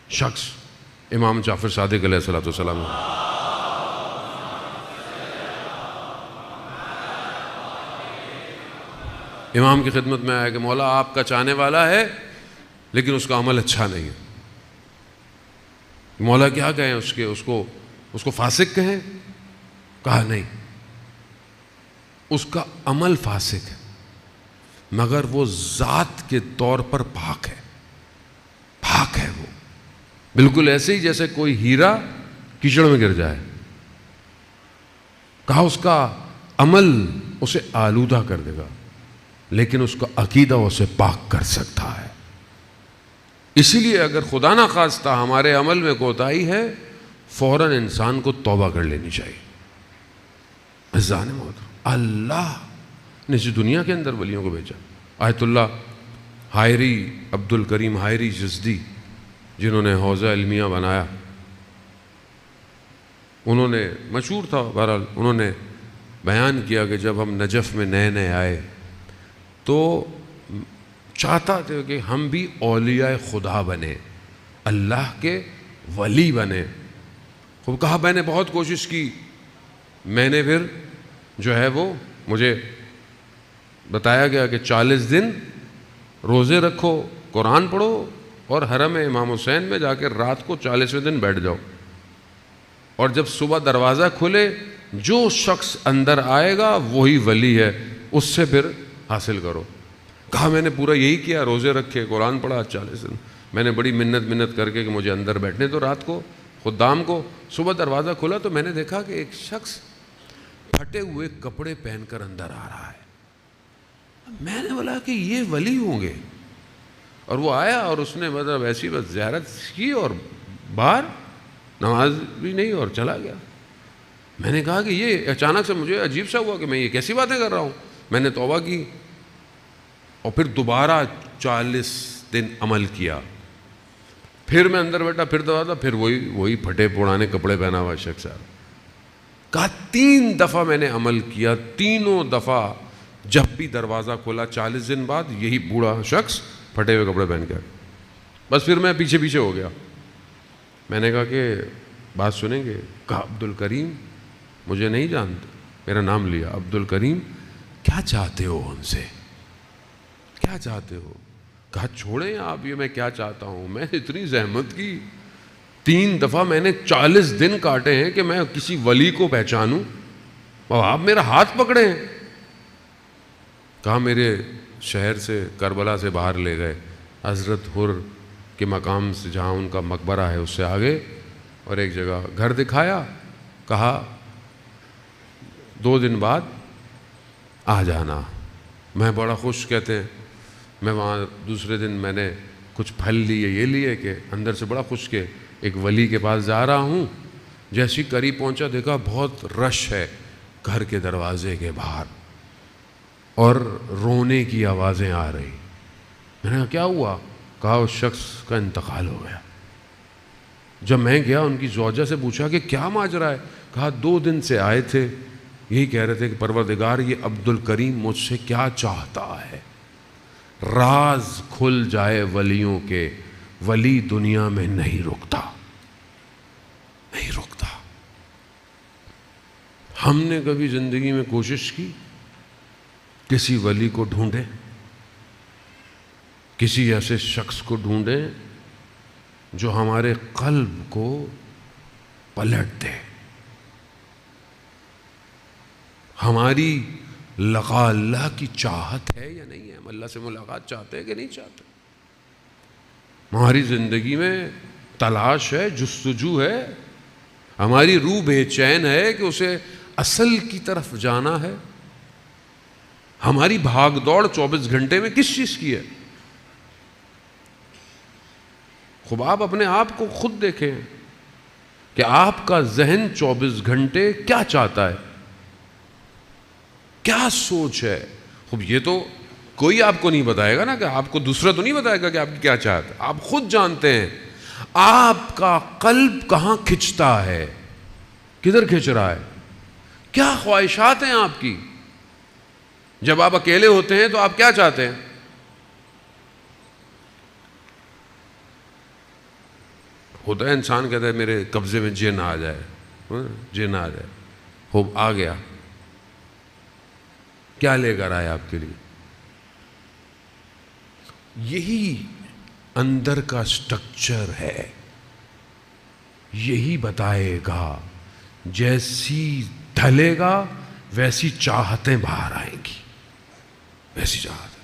شخص امام جعفر صادق علیہ السلام. امام کی خدمت میں آیا کہ مولا آپ کا چاہنے والا ہے لیکن اس کا عمل اچھا نہیں ہے. مولا کیا کہیں اس کو فاسق کہیں؟ کہا نہیں، اس کا عمل فاسق ہے مگر وہ ذات کے طور پر پاک ہے. پاک ہے وہ، بالکل ایسے ہی جیسے کوئی ہیرا کیچڑ میں گر جائے. کہا اس کا عمل اسے آلودہ کر دے گا لیکن اس کا عقیدہ اسے پاک کر سکتا ہے. اسی لیے اگر خدا نہ خواستہ ہمارے عمل میں کوتاہی ہے فوراً انسان کو توبہ کر لینی چاہیے. عزیزان محترم، اللہ نے اس دنیا کے اندر ولیوں کو بھیجا. آیت اللہ حائری، عبد الکریم حائری یزدی، جنہوں نے حوزہ علمیہ بنایا، انہوں نے مشہور تھا، بہرحال انہوں نے بیان کیا کہ جب ہم نجف میں نئے نئے آئے تو چاہتا تھے کہ ہم بھی اولیاء خدا بنے، اللہ کے ولی بنے. خوب کہا میں نے بہت کوشش کی. میں نے پھر جو ہے وہ مجھے بتایا گیا کہ 40 دن روزے رکھو، قرآن پڑھو اور حرم امام حسین میں جا کے رات کو 40ویں دن بیٹھ جاؤ، اور جب صبح دروازہ کھلے جو شخص اندر آئے گا وہی ولی ہے، اس سے پھر حاصل کرو. کہا میں نے پورا یہی کیا، روزے رکھے، قرآن پڑھا 40 دن. میں نے بڑی منت کر کے کہ مجھے اندر بیٹھنے تو رات کو خدام کو. صبح دروازہ کھلا تو میں نے دیکھا کہ ایک شخص پھٹے ہوئے کپڑے پہن کر اندر آ رہا ہے. میں نے بولا کہ یہ ولی ہوں گے، اور وہ آیا اور اس نے مطلب ایسی بس زیارت کی اور باہر نماز بھی نہیں اور چلا گیا. میں نے کہا کہ یہ اچانک سے مجھے عجیب سا ہوا کہ میں یہ کیسی باتیں کر رہا ہوں. میں نے توبہ کی اور پھر دوبارہ 40 دن عمل کیا. پھر میں اندر بیٹھا، پھر دبا تھا، پھر وہی پھٹے پرانے کپڑے پہنا ہوا شخص آ. کہا 3 دفعہ میں نے عمل کیا، تینوں دفعہ جب بھی دروازہ کھولا 40 دن بعد یہی بوڑھا شخص پھٹے ہوئے کپڑے پہن کر. بس پھر میں پیچھے ہو گیا. میں نے کہا کہ بات سنیں گے؟ کہا عبد الکریم مجھے نہیں جانتے. میرا نام لیا، عبد الکریم کیا چاہتے ہو ہم سے؟ کیا چاہتے ہو؟ کہا چھوڑیں آپ یہ، میں کیا چاہتا ہوں؟ میں نے اتنی زحمت کی، 3 دفعہ میں نے 40 دن کاٹے ہیں کہ میں کسی ولی کو پہچانوں اور آپ میرا ہاتھ پکڑے ہیں. کہا میرے شہر سے، کربلا سے باہر لے گئے، حضرت حر کے مقام سے جہاں ان کا مقبرہ ہے اس سے آگے، اور ایک جگہ گھر دکھایا. کہا 2 دن بعد آ جانا. میں بڑا خوش، کہتے ہیں میں وہاں دوسرے دن میں نے کچھ پھل لیے، یہ لیے کہ اندر سے بڑا خوش کہ ایک ولی کے پاس جا رہا ہوں. جیسی قریب پہنچا دیکھا بہت رش ہے گھر کے دروازے کے باہر اور رونے کی آوازیں آ رہی. میں نے کہا کیا ہوا؟ کہا اس شخص کا انتقال ہو گیا. جب میں گیا ان کی زوجہ سے پوچھا کہ کیا ماجرا ہے؟ کہا 2 دن سے آئے تھے، یہی کہہ رہے تھے کہ پروردگار یہ عبد الکریم مجھ سے کیا چاہتا ہے. راز کھل جائے ولیوں کے، ولی دنیا میں نہیں رکتا، نہیں رکتا. ہم نے کبھی زندگی میں کوشش کی کسی ولی کو ڈھونڈیں، کسی ایسے شخص کو ڈھونڈیں جو ہمارے قلب کو پلٹ دے، ہماری لقاء اللہ کی چاہت ہے یا نہیں ہے؟ ہم اللہ سے ملاقات چاہتے ہیں کہ نہیں چاہتے؟ ہماری زندگی میں تلاش ہے، جستجو ہے، ہماری روح بے چین ہے کہ اسے اصل کی طرف جانا ہے. ہماری بھاگ دوڑ 24 گھنٹے میں کس چیز کی ہے؟ خوب آپ اپنے آپ کو خود دیکھیں کہ آپ کا ذہن 24 گھنٹے کیا چاہتا ہے، کیا سوچ ہے. خوب یہ تو کوئی آپ کو نہیں بتائے گا نا، کہ آپ کو دوسرا تو نہیں بتائے گا کہ آپ کی کیا چاہت ہے. آپ خود جانتے ہیں آپ کا قلب کہاں کھنچتا ہے، کدھر کھنچ رہا ہے، کیا خواہشات ہیں آپ کی. جب آپ اکیلے ہوتے ہیں تو آپ کیا چاہتے ہیں؟ ہوتا ہے انسان کہتا ہے میرے قبضے میں جن آ جائے، جن آ جائے، خوب آ گیا، کیا لے کر آئے آپ کے لیے؟ یہی اندر کا سٹرکچر ہے، یہی بتائے گا، جیسی ڈھلے گا ویسی چاہتیں باہر آئیں گی، ویسی چاہت